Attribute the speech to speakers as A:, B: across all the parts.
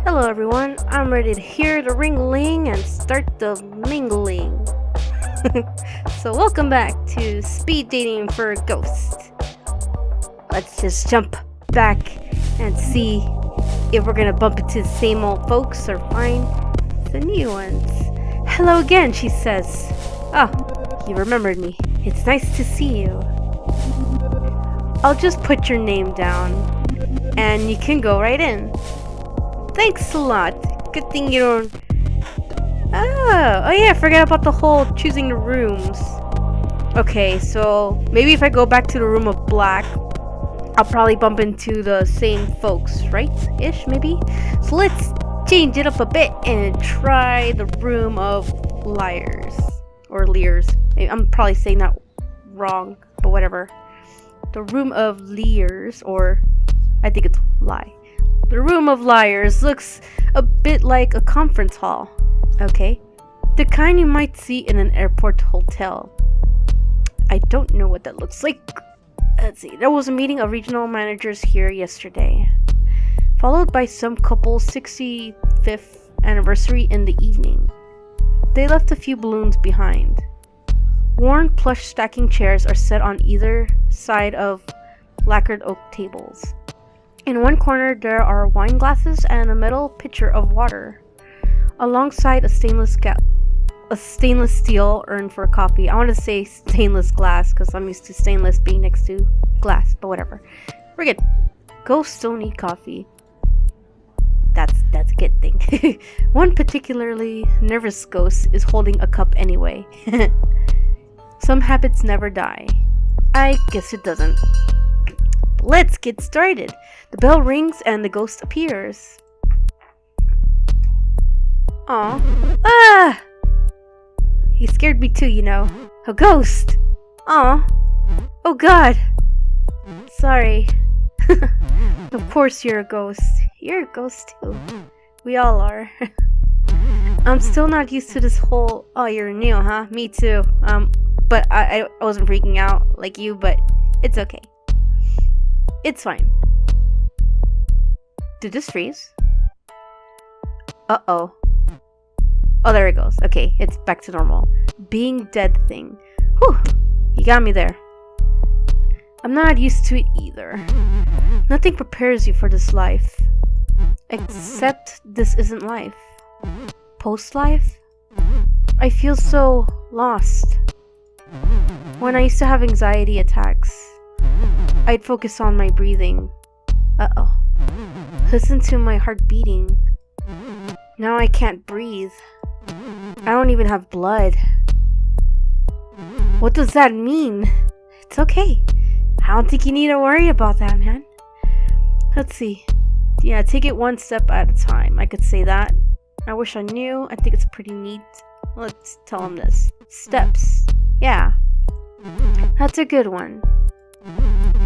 A: Hello everyone, I'm ready to hear the ring-ling and start the mingling. So welcome back to Speed Dating for a Ghost. Let's just jump back and see if we're gonna bump into the same old folks or find the new ones. Hello again, she says. Oh, you remembered me. It's nice to see you. I'll just put your name down and you can go right in. Thanks a lot. Good thing you don't... Oh yeah, I forgot about the whole choosing the rooms. Okay, so maybe if I go back to the room of black, I'll probably bump into the same folks, right? Ish, maybe? So let's change it up a bit and try the room of Lyres. Or Lyres. I'm probably saying that wrong, but whatever. The room of Lyres, or I think it's lie. The Room of Lyres looks a bit like a conference hall. Okay. The kind you might see in an airport hotel. I don't know what that looks like. Let's see. There was a meeting of regional managers here yesterday, followed by some couple's 65th anniversary in the evening. They left a few balloons behind. Worn plush stacking chairs are set on either side of lacquered oak tables. In one corner there are wine glasses and a metal pitcher of water, alongside a stainless steel urn for coffee. I want to say stainless glass because I'm used to stainless being next to glass, but whatever. We're good. Ghosts don't need coffee. That's a good thing. One particularly nervous ghost is holding a cup anyway. Some habits never die. I guess it doesn't. Let's get started. The bell rings and the ghost appears. Aw. Ah! He scared me too, you know. A ghost! Aw. Oh god. Sorry. Of course you're a ghost. You're a ghost too. We all are. I'm still not used to this whole, oh, you're new, huh? Me too. But I wasn't freaking out like you, but it's okay. It's fine. Did this freeze? Uh-oh. Oh, there it goes. Okay, it's back to normal. Being dead thing. Whew, you got me there. I'm not used to it either. Nothing prepares you for this life. Except this isn't life. Post-life? I feel so lost. When I used to have anxiety attacks, I'd focus on my breathing. Uh-oh. Listen to my heart beating. Now I can't breathe. I don't even have blood. What does that mean? It's okay. I don't think you need to worry about that, man. Let's see. Yeah, take it one step at a time. I could say that. I wish I knew. I think it's pretty neat. Let's tell him this. Steps. Yeah. That's a good one.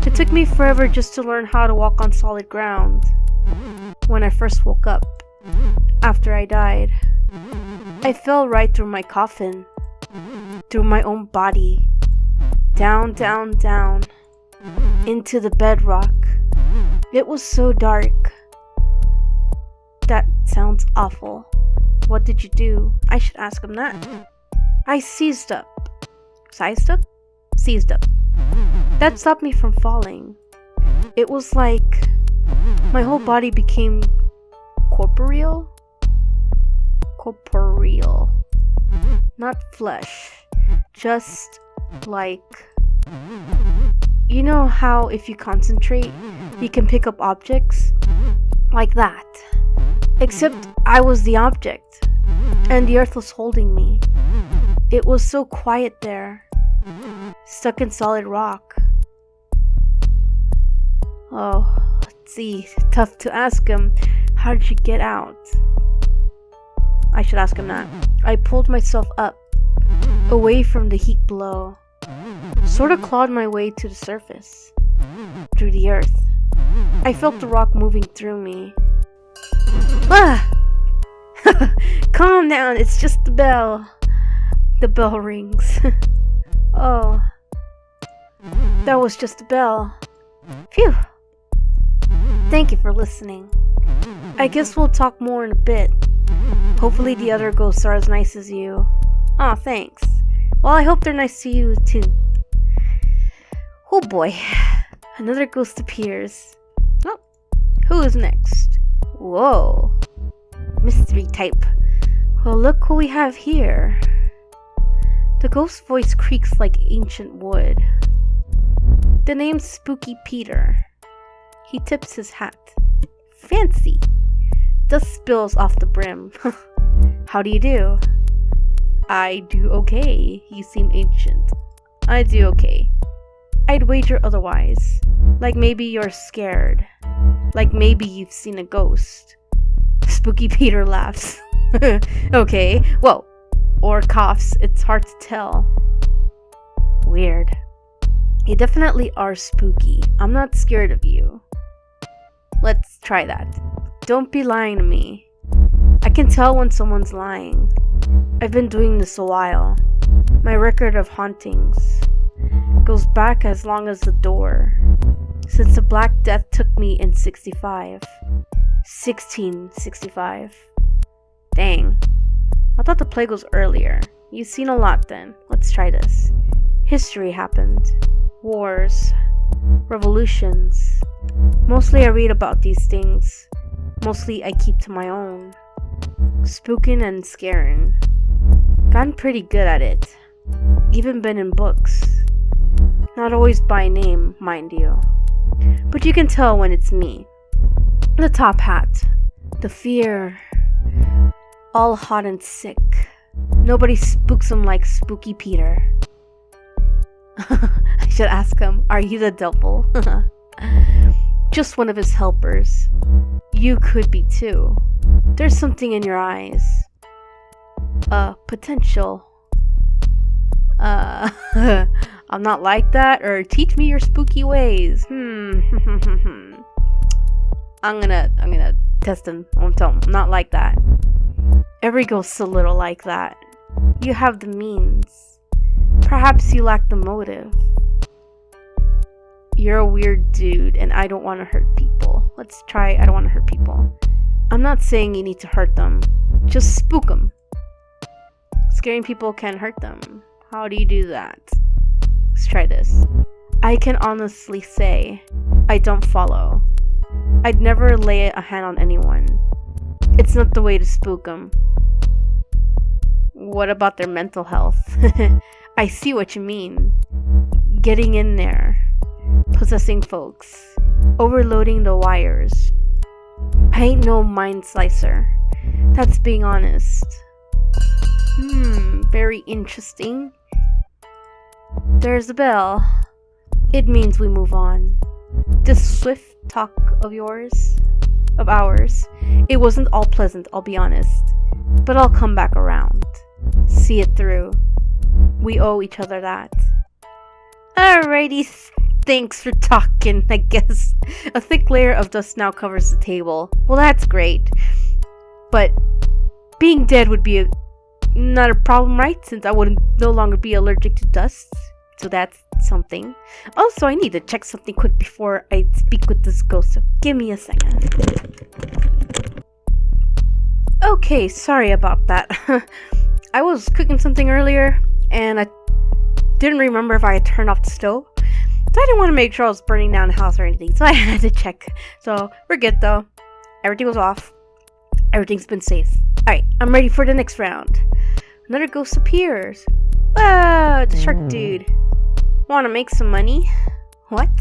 A: It took me forever just to learn how to walk on solid ground. When I first woke up, after I died, I fell right through my coffin, through my own body, down, down, down, into the bedrock. It was so dark. That sounds awful. What did you do? I should ask him that. I seized up. Sized up? Seized up. That stopped me from falling. It was like my whole body became corporeal. Corporeal. Not flesh. Just like... You know how if you concentrate, you can pick up objects? Like that. Except I was the object. And the earth was holding me. It was so quiet there. Stuck in solid rock. Oh, let's see. Tough to ask him. How did you get out? I should ask him that. I pulled myself up, away from the heat below. Sort of clawed my way to the surface. Through the earth. I felt the rock moving through me. Ah! Calm down, it's just the bell. The bell rings. Oh. That was just a bell. Phew. Thank you for listening. I guess we'll talk more in a bit. Hopefully the other ghosts are as nice as you. Aw, thanks. Well, I hope they're nice to you, too. Oh boy. Another ghost appears. Oh, who is next? Whoa. Mystery type. Well, look who we have here. The ghost's voice creaks like ancient wood. The name's Spooky Peter. He tips his hat. Fancy. Dust spills off the brim. How do you do? I do okay. You seem ancient. I do okay. I'd wager otherwise. Like maybe you're scared. Like maybe you've seen a ghost. Spooky Peter laughs. Okay, whoa. Or coughs. It's hard to tell. Weird. You definitely are spooky. I'm not scared of you. Let's try that. Don't be lying to me. I can tell when someone's lying. I've been doing this a while. My record of hauntings goes back as long as the door. Since the Black Death took me in 1665. Dang. I thought the plague was earlier. You've seen a lot then. Let's try this. History happened. Wars. Revolutions. Mostly I read about these things. Mostly I keep to my own. Spooking and scaring. Gotten pretty good at it. Even been in books. Not always by name, mind you. But you can tell when it's me. The top hat. The fear. All hot and sick. Nobody spooks him like Spooky Peter. I should ask him, are you the devil? Just one of his helpers. You could be too. There's something in your eyes. Potential. I'm not like that, or teach me your spooky ways. I'm gonna test him. I'm tell him I'm not like that. Every ghost's a little like that. You have the means. Perhaps you lack the motive. You're a weird dude, and I don't want to hurt people. Let's try I don't want to hurt people. I'm not saying you need to hurt them. Just spook them. Scaring people can hurt them. How do you do that? Let's try this. I can honestly say I don't follow. I'd never lay a hand on anyone. It's not the way to spook them. What about their mental health? I see what you mean. Getting in there. Possessing folks. Overloading the wires. I ain't no mind slicer. That's being honest. Very interesting. There's the bell. It means we move on. This swift talk of ours, it wasn't all pleasant, I'll be honest. But I'll come back around. See it through. We owe each other that. Alrighty, thanks for talking, I guess. A thick layer of dust now covers the table. Well, that's great. But being dead would be not a problem, right? Since I would no longer be allergic to dust. So that's something. Also, I need to check something quick before I speak with this ghost. So give me a second. Okay, sorry about that. I was cooking something earlier, and I didn't remember if I had turned off the stove. So I didn't want to make sure I was burning down the house or anything. So I had to check. So we're good though. Everything was off. Everything's been safe. Alright, I'm ready for the next round. Another ghost appears. Whoa, the shark dude. Want to make some money? What?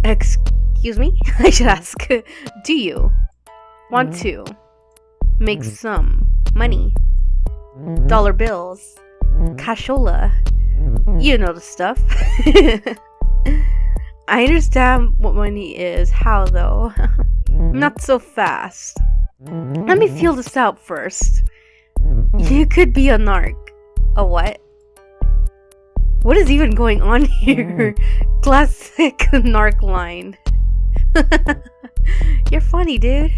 A: Excuse me? I should ask. Do you want to make some money? Dollar bills. Cashola. You know the stuff. I understand what money is. How though? Not so fast. Let me feel this out first. You could be a narc. A what? What is even going on here? Classic narc line. You're funny, dude.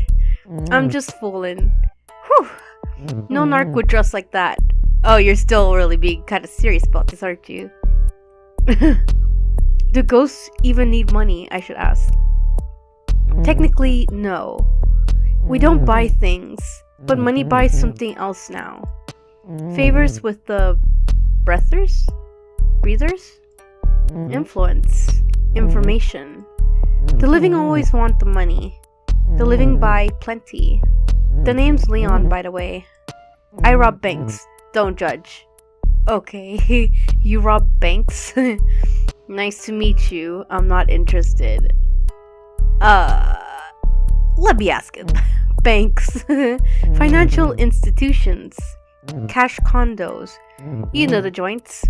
A: I'm just fooling. Whew. No narc would dress like that. Oh, you're still really being kind of serious about this, aren't you? Do ghosts even need money, I should ask? Technically, no. We don't buy things, but money buys something else now. Favors with the breathers? Influence. Information. The living always want the money. The living buy plenty. The name's Leon, by the way. I rob banks. Don't judge. Okay, you rob banks? Nice to meet you. I'm not interested. Let me ask it. Banks. Financial institutions. Cash condos. You know the joints.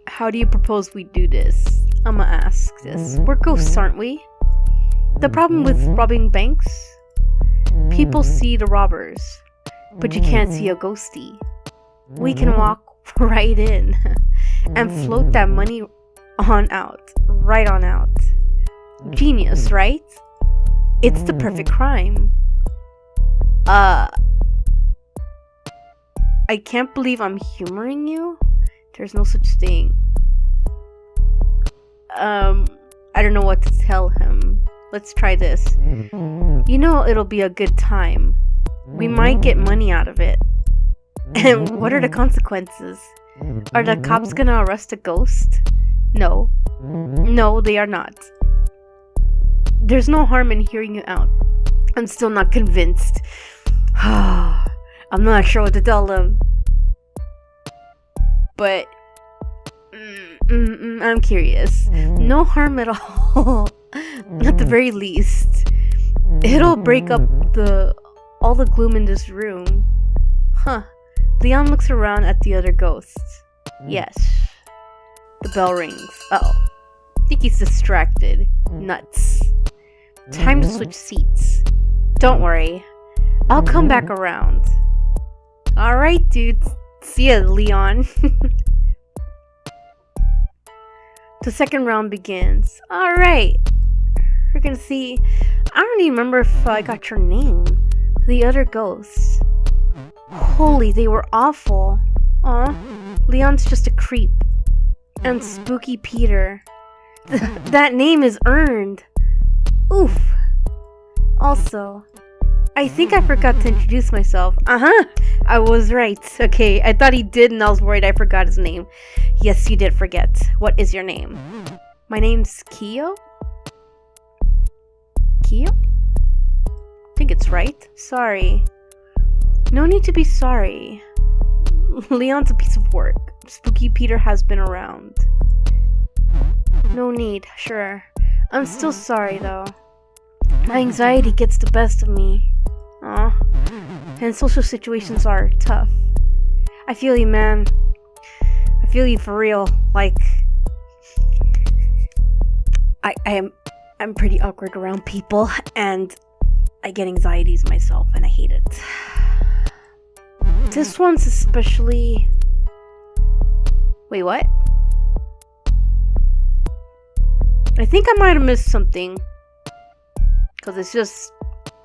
A: How do you propose we do this? I'ma ask this. We're ghosts, aren't we? The problem with robbing banks? People see the robbers, but you can't see a ghostie. We can walk right in and float that money on out. Right on out. Genius, right? It's the perfect crime. I can't believe I'm humoring you. There's no such thing. I don't know what to tell him. Let's try this. You know it'll be a good time. We might get money out of it. And what are the consequences? Are the cops gonna arrest a ghost? No. No, they are not. There's no harm in hearing you out. I'm still not convinced. I'm not sure what to tell them. But I'm curious. No harm at all. At the very least. It'll break up all the gloom in this room. Huh. Leon looks around at the other ghosts. Yes. The bell rings. Uh-oh. I think he's distracted. Nuts. Time to switch seats. Don't worry. I'll come back around. Alright, dude. See ya, Leon. The second round begins. Alright. We're gonna see. I don't even remember if I got your name. The other ghosts. Holy, they were awful. Aw. Leon's just a creep. And Spooky Peter. That name is earned. Oof. Also, I think I forgot to introduce myself. I was right. Okay, I thought he did and I was worried I forgot his name. Yes, you did forget. What is your name? My name's Kyo? Kyo? I think it's right. Sorry. No need to be sorry. Leon's a piece of work. Spooky Peter has been around. No need, sure. I'm still sorry though. My anxiety gets the best of me. Aw. And social situations are tough. I feel you, man. I feel you for real. Like, I'm pretty awkward around people, and I get anxieties myself, and I hate it. This one's especially... Wait, what? I think I might have missed something. Because it's just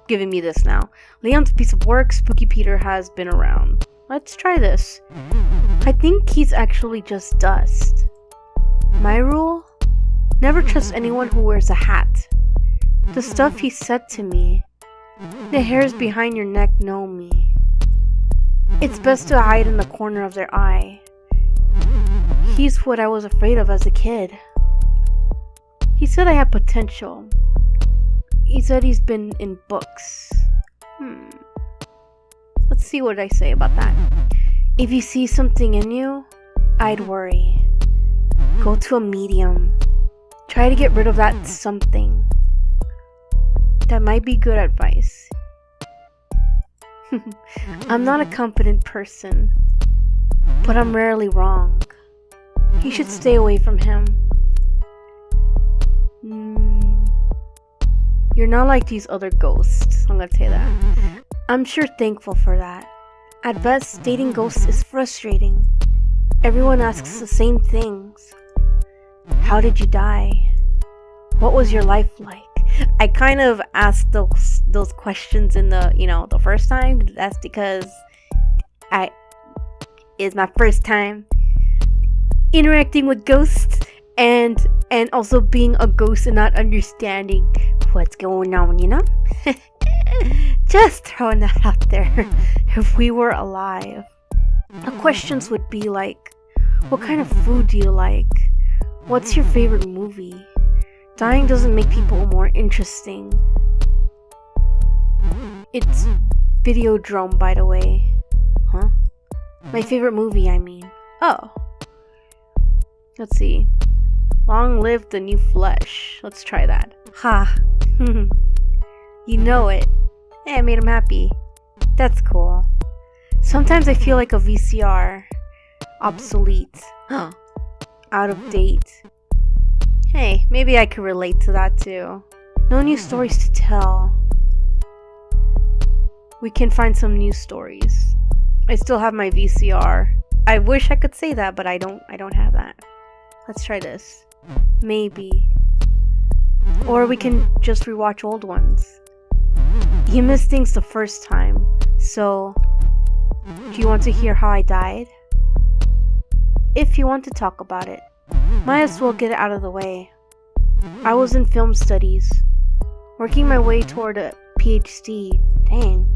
A: giving me this now. Leon's a piece of work. Spooky Peter has been around. Let's try this. I think he's actually just dust. My rule? Never trust anyone who wears a hat. The stuff he said to me. The hairs behind your neck know me. It's best to hide in the corner of their eye. He's what I was afraid of as a kid. He said I had potential. He said he's been in books. Let's see what I say about that. If you see something in you, I'd worry. Go to a medium. Try to get rid of that something. That might be good advice. I'm not a confident person, but I'm rarely wrong. You should stay away from him. You're not like these other ghosts, I'm gonna say that. I'm sure thankful for that. At best, dating ghosts is frustrating. Everyone asks the same things. How did you die? What was your life like? I kind of asked those questions in the first time. That's because it's my first time interacting with ghosts and also being a ghost and not understanding what's going on, you know? Just throwing that out there. If we were alive, the questions would be like, what kind of food do you like? What's your favorite movie? Dying doesn't make people more interesting. It's Videodrome, by the way. Huh? My favorite movie, I mean. Oh. Let's see. Long live the new flesh. Let's try that. Ha. You know it. Hey, I made him happy. That's cool. Sometimes I feel like a VCR. Obsolete. Out of date. Hey, maybe I could relate to that too. No new stories to tell. We can find some new stories. I still have my VCR. I wish I could say that, but I don't have that. Let's try this. Maybe. Or we can just rewatch old ones. You missed things the first time, so do you want to hear how I died? If you want to talk about it, might as well get it out of the way. I was in film studies, working my way toward a PhD. Dang.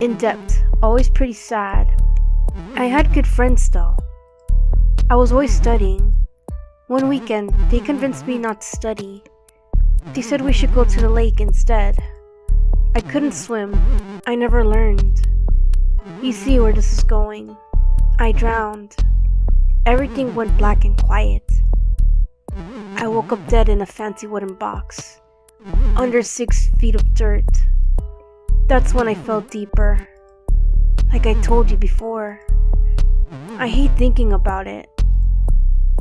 A: In depth, always pretty sad. I had good friends though. I was always studying. One weekend, they convinced me not to study. They said we should go to the lake instead. I couldn't swim. I never learned. You see where this is going. I drowned. Everything went black and quiet. I woke up dead in a fancy wooden box, under 6 feet of dirt. That's when I fell deeper. Like I told you before. I hate thinking about it.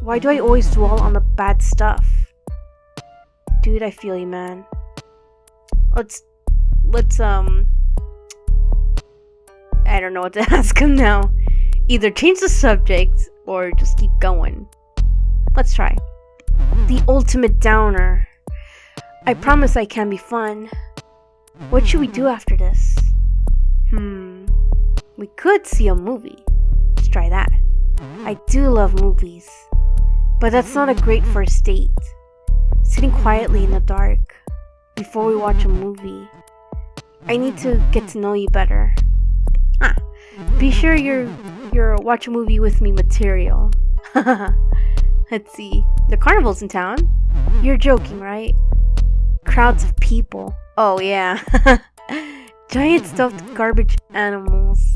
A: Why do I always dwell on the bad stuff? Dude, I feel you, man. Let's I don't know what to ask him now. Either change the subject or just keep going. Let's try. The ultimate downer. I promise I can be fun. What should we do after this? We could see a movie. Let's try that. I do love movies. But that's not a great first date. Sitting quietly in the dark before we watch a movie. I need to get to know you better. Be sure you're watch a movie with me material. Let's see. The carnival's in town. You're joking, right? Crowds of people. Oh yeah. Giant stuffed garbage animals.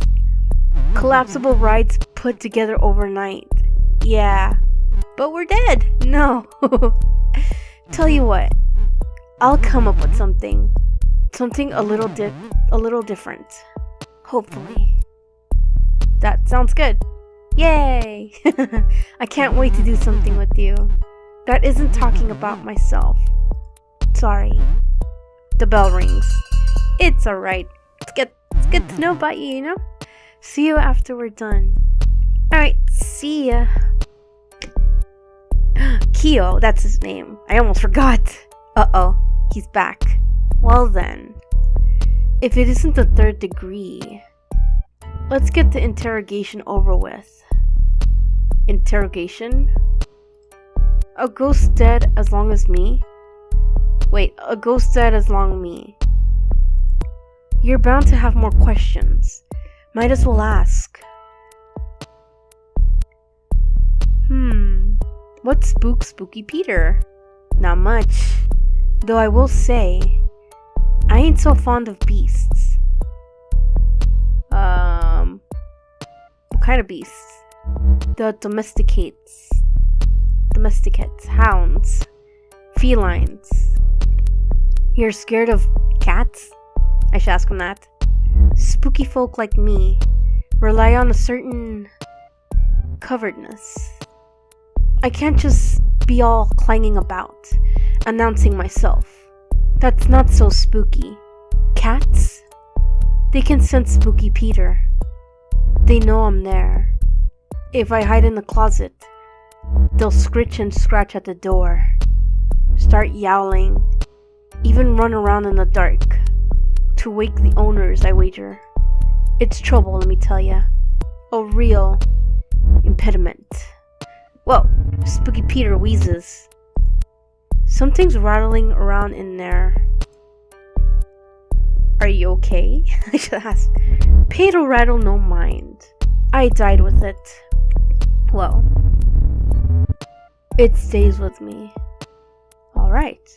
A: Collapsible rides put together overnight. Yeah. But we're dead. No. Tell you what. I'll come up with something. Something a little different. Hopefully. That sounds good. Yay! I can't wait to do something with you. That isn't talking about myself. Sorry. The bell rings. It's alright. It's good to know about you, you know? See you after we're done. Alright, see ya. Kyo, that's his name. I almost forgot. Uh-oh, he's back. Well then. If it isn't the third degree, let's get the interrogation over with. Interrogation? A ghost dead as long as me? Wait, a ghost dead as long as me. You're bound to have more questions. Might as well ask. What spooks Spooky Peter? Not much. Though I will say, I ain't so fond of beasts. What kind of beasts? The domesticates, hounds, felines. You're scared of cats? I should ask him that. Spooky folk like me rely on a certain coveredness. I can't just be all clanging about, announcing myself. That's not so spooky. Cats? They can sense Spooky Peter. They know I'm there. If I hide in the closet, they'll scritch and scratch at the door, start yowling, even run around in the dark to wake the owners, I wager. It's trouble, let me tell ya. A real impediment. Whoa, Spooky Peter wheezes. Something's rattling around in there. you okay? I should ask. Pedo rattle no mind. I died with it. Well, it stays with me. Alright.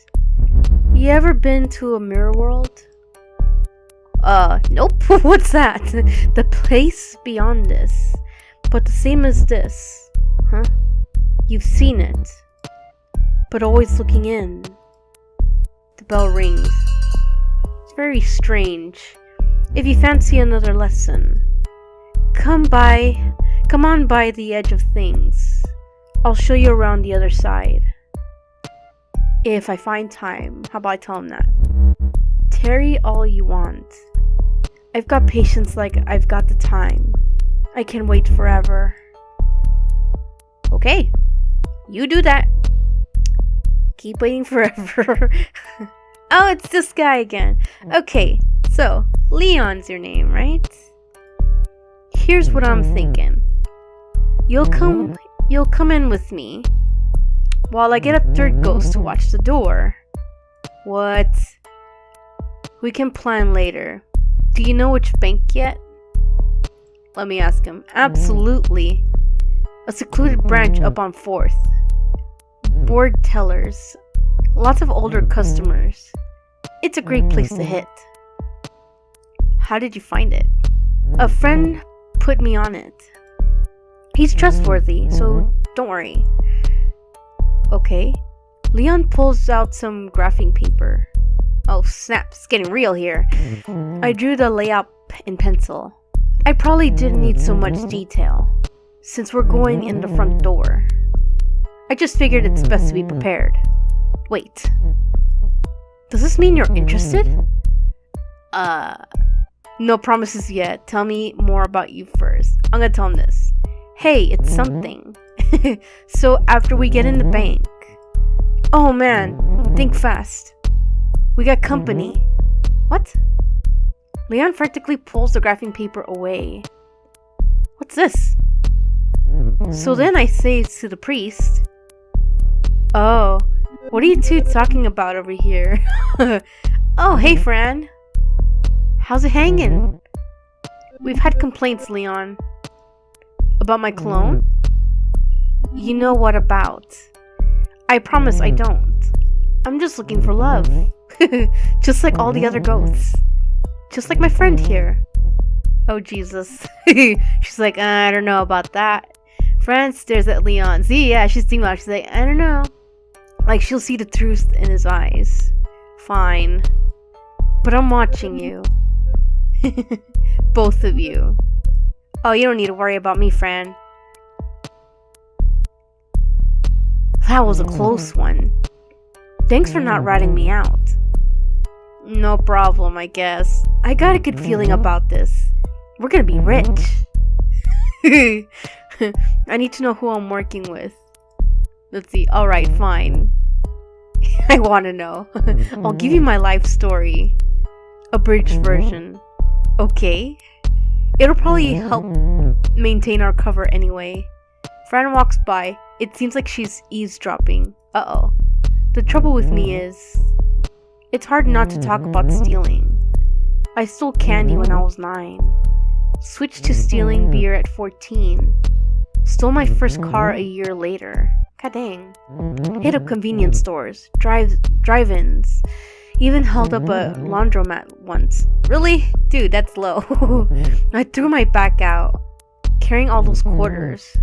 A: You ever been to a mirror world? Nope. What's that? The place beyond this. But the same as this. Huh? You've seen it. But always looking in. The bell rings. It's very strange. If you fancy another lesson, come on by the edge of things. I'll show you around the other side. If I find time, how about I tell him that? Tarry all you want. I've got patience like I've got the time. I can wait forever. Okay, you do that. Keep waiting forever. Oh, it's this guy again. Okay, so Leon's your name, right? Here's what I'm thinking. You'll come in with me while I get a third ghost to watch the door. What? We can plan later. Do you know which bank yet? Let me ask him. Absolutely. A secluded branch up on 4th. Board tellers. Lots of older customers. It's a great place to hit. How did you find it? A friend put me on it. He's trustworthy, so don't worry. Okay. Leon pulls out some graphing paper. Oh snap, it's getting real here. I drew the layout in pencil. I probably didn't need so much detail, since we're going in the front door. I just figured it's best to be prepared. Wait. Does this mean you're interested? No promises yet. Tell me more about you first. I'm gonna tell him this. Hey, it's something. So after we get in the bank. Oh man, think fast. We got company. What? Leon frantically pulls the graphing paper away. What's this? So then I say to the priest, oh, what are you two talking about over here? Oh, hey Fran. How's it hanging? We've had complaints, Leon. About my clone? You know what about? I promise I don't. I'm just looking for love. Just like all the other ghosts. Just like my friend here. Oh Jesus. She's like, I don't know about that. Fran stares at Leon. See, yeah, she's thinking about it. She's like, I don't know. Like she'll see the truth in his eyes. Fine. But I'm watching you. Both of you. Oh, you don't need to worry about me, Fran. That was a close one. Thanks for not ratting me out. No problem, I guess. I got a good feeling about this. We're gonna be rich. I need to know who I'm working with. Let's see. Alright, fine. I wanna know. I'll give you my life story. Abridged version. Okay. It'll probably help maintain our cover anyway. Fran walks by. It seems like she's eavesdropping. Uh-oh. The trouble with me is, it's hard not to talk about stealing. I stole candy when I was 9. Switched to stealing beer at 14. Stole my first car a year later. God dang. Hit up convenience stores, drive-ins. Even held up a laundromat once. Really? Dude, that's low. I threw my back out, carrying all those quarters.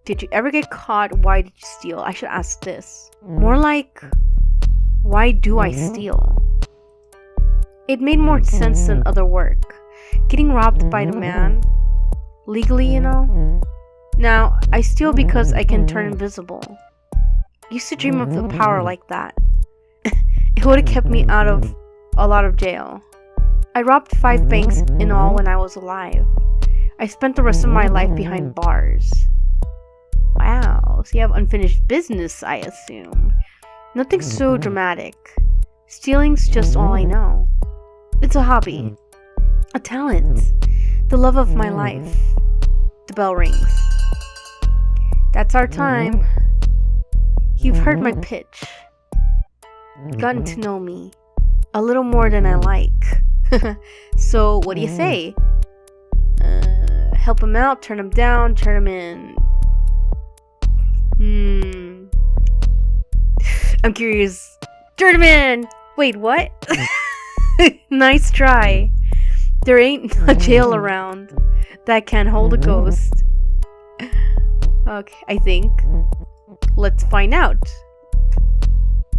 A: Did you ever get caught? Why did you steal? I should ask this. More like, why do I steal? It made more sense than other work. Getting robbed by the man. Legally, you know? Now, I steal because I can turn invisible. Used to dream of the power like that. It would have kept me out of a lot of jail. I robbed 5 banks in all when I was alive. I spent the rest of my life behind bars. Wow, so you have unfinished business, I assume. Nothing so dramatic. Stealing's just all I know. It's a hobby. A talent. The love of my life. The bell rings. That's our time. You've heard my pitch. Gotten to know me. A little more than I like. So, what do you say? Help him out, turn him down, turn him in. I'm curious. Turn him in! Wait, what? Nice try. There ain't a jail around that can hold a ghost. Okay, I think. Let's find out.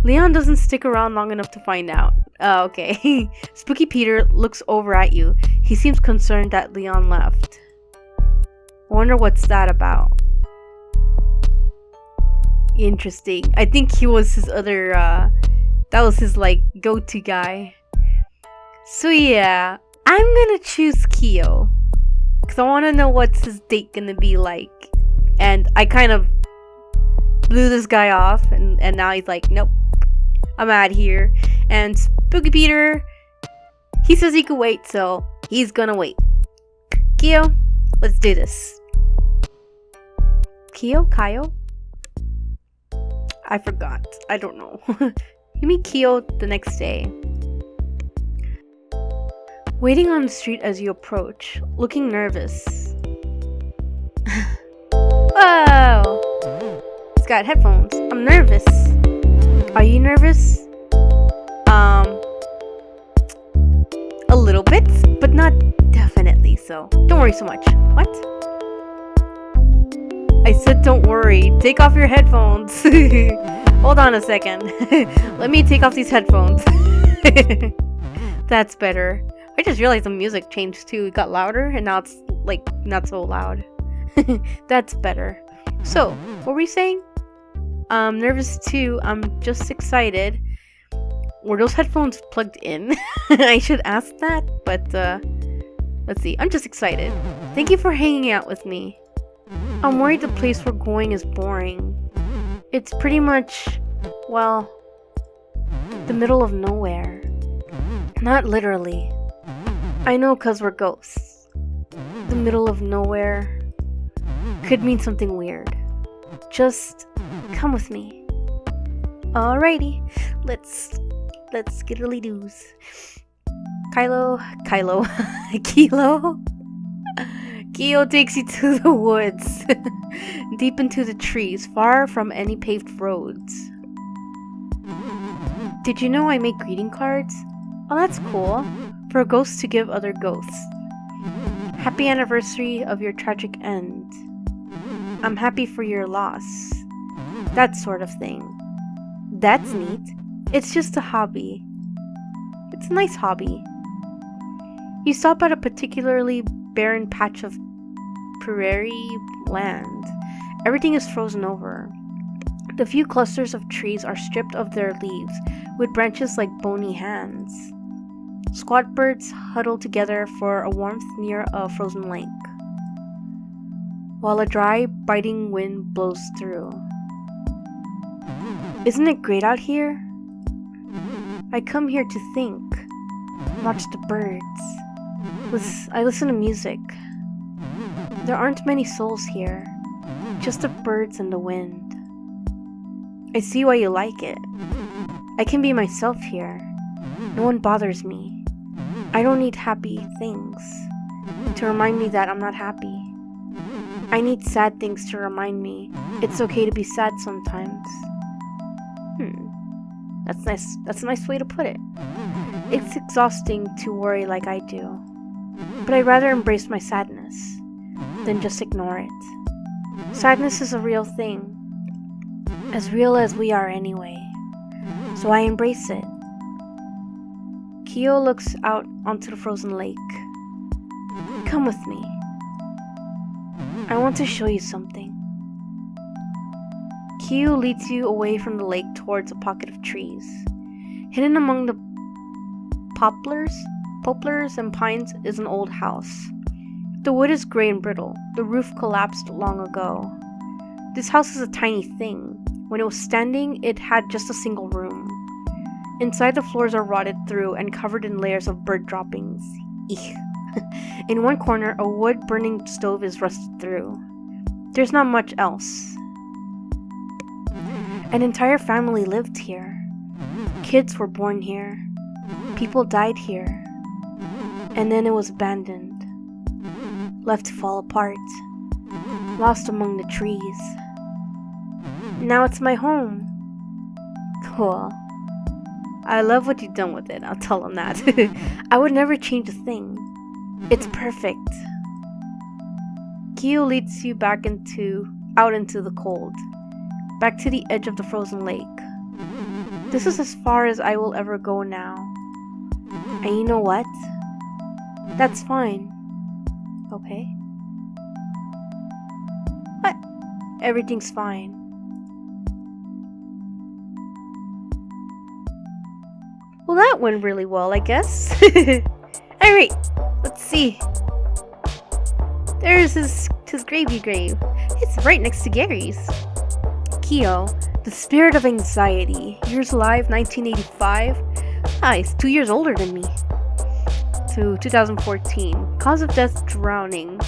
A: Leon doesn't stick around long enough to find out. Oh, okay. Spooky Peter looks over at you. He seems concerned that Leon left. Wonder what's that about. Interesting. I think he was his other, that was his, like, go-to guy. So yeah, I'm gonna choose Kyo. Because I want to know what's his date gonna be like. And I kind of blew this guy off. And now he's like, nope. I'm out of here. And Spooky Peter, he says he could wait, so he's gonna wait. Kyo, let's do this. Kyo? I forgot. I don't know. You meet Kyo the next day. Waiting on the street as you approach, looking nervous. Whoa! He's got headphones. I'm nervous. Are you nervous? A little bit, but not definitely so. Don't worry so much. What? I said don't worry. Take off your headphones. Hold on a second. Let me take off these headphones. That's better. I just realized the music changed too. It got louder and now it's like not so loud. That's better. So, what were we saying? I'm nervous too. I'm just excited. Were those headphones plugged in? I should ask that, but let's see. I'm just excited. Thank you for hanging out with me. I'm worried the place we're going is boring. It's pretty much, well, the middle of nowhere. Not literally. I know, 'cause we're ghosts. The middle of nowhere could mean something weird. Just come with me. Alrighty, let's skiddly-doos. Kilo. Kyo takes you to the woods, deep into the trees, far from any paved roads. Did you know I make greeting cards? Oh, that's cool. For a ghost to give other ghosts. Happy anniversary of your tragic end. I'm happy for your loss. That sort of thing. That's neat. It's just a hobby. It's a nice hobby. You stop at a particularly barren patch of prairie land. Everything is frozen over. The few clusters of trees are stripped of their leaves, with branches like bony hands. Squat birds huddle together for a warmth near a frozen lake, while a dry, biting wind blows through. Isn't it great out here? I come here to think, watch the birds. I listen to music. There aren't many souls here, just the birds and the wind. I see why you like it. I can be myself here. No one bothers me. I don't need happy things to remind me that I'm not happy. I need sad things to remind me it's okay to be sad sometimes. That's nice. That's a nice way to put it. It's exhausting to worry like I do, but I'd rather embrace my sadness than just ignore it. Sadness is a real thing, as real as we are anyway, so I embrace it. Kyo looks out onto the frozen lake. Come with me. I want to show you something. Kyo leads you away from the lake towards a pocket of trees. Hidden among the poplars and pines is an old house. The wood is gray and brittle. The roof collapsed long ago. This house is a tiny thing. When it was standing, it had just a single room. Inside, the floors are rotted through and covered in layers of bird droppings. Eek. In one corner, a wood-burning stove is rusted through. There's not much else. An entire family lived here. Kids were born here. People died here, and then it was abandoned, left to fall apart, lost among the trees. Now it's my home. Cool. I love what you've done with it, I'll tell them that. I would never change a thing. It's perfect. Kyo leads you out into the cold, back to the edge of the frozen lake. This is as far as I will ever go now. And you know what? That's fine. Okay? What? Everything's fine. Well, that went really well, I guess. Alright, let's see. There's his gravy grave. It's right next to Gary's. Kyo, the spirit of anxiety. Years alive, 1985. He's 2 years older than me. To 2014. Cause of death, drowning.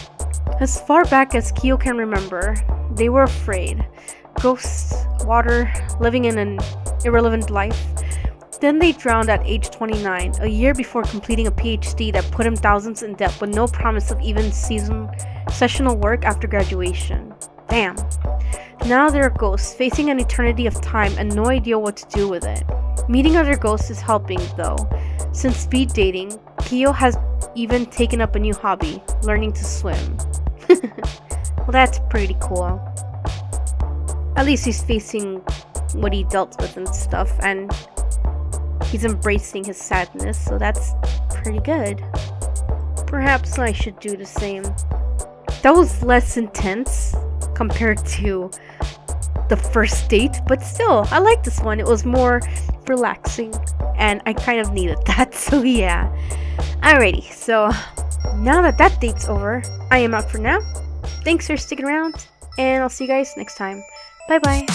A: As far back as Kyo can remember, they were afraid. Ghosts, water, living in an irrelevant life. Then they drowned at age 29, a year before completing a PhD that put him thousands in debt with no promise of even sessional work after graduation. Damn. Now they're ghosts, facing an eternity of time and no idea what to do with it. Meeting other ghosts is helping, though. Since speed dating, Kyo has even taken up a new hobby, learning to swim. Well, that's pretty cool. At least he's facing what he dealt with and stuff, and he's embracing his sadness, so that's pretty good. Perhaps I should do the same. That was less intense compared to the first date, but still, I like this one. It was more relaxing, and I kind of needed that, so yeah. Alrighty, so now that date's over, I am out for now. Thanks for sticking around, and I'll see you guys next time. Bye bye.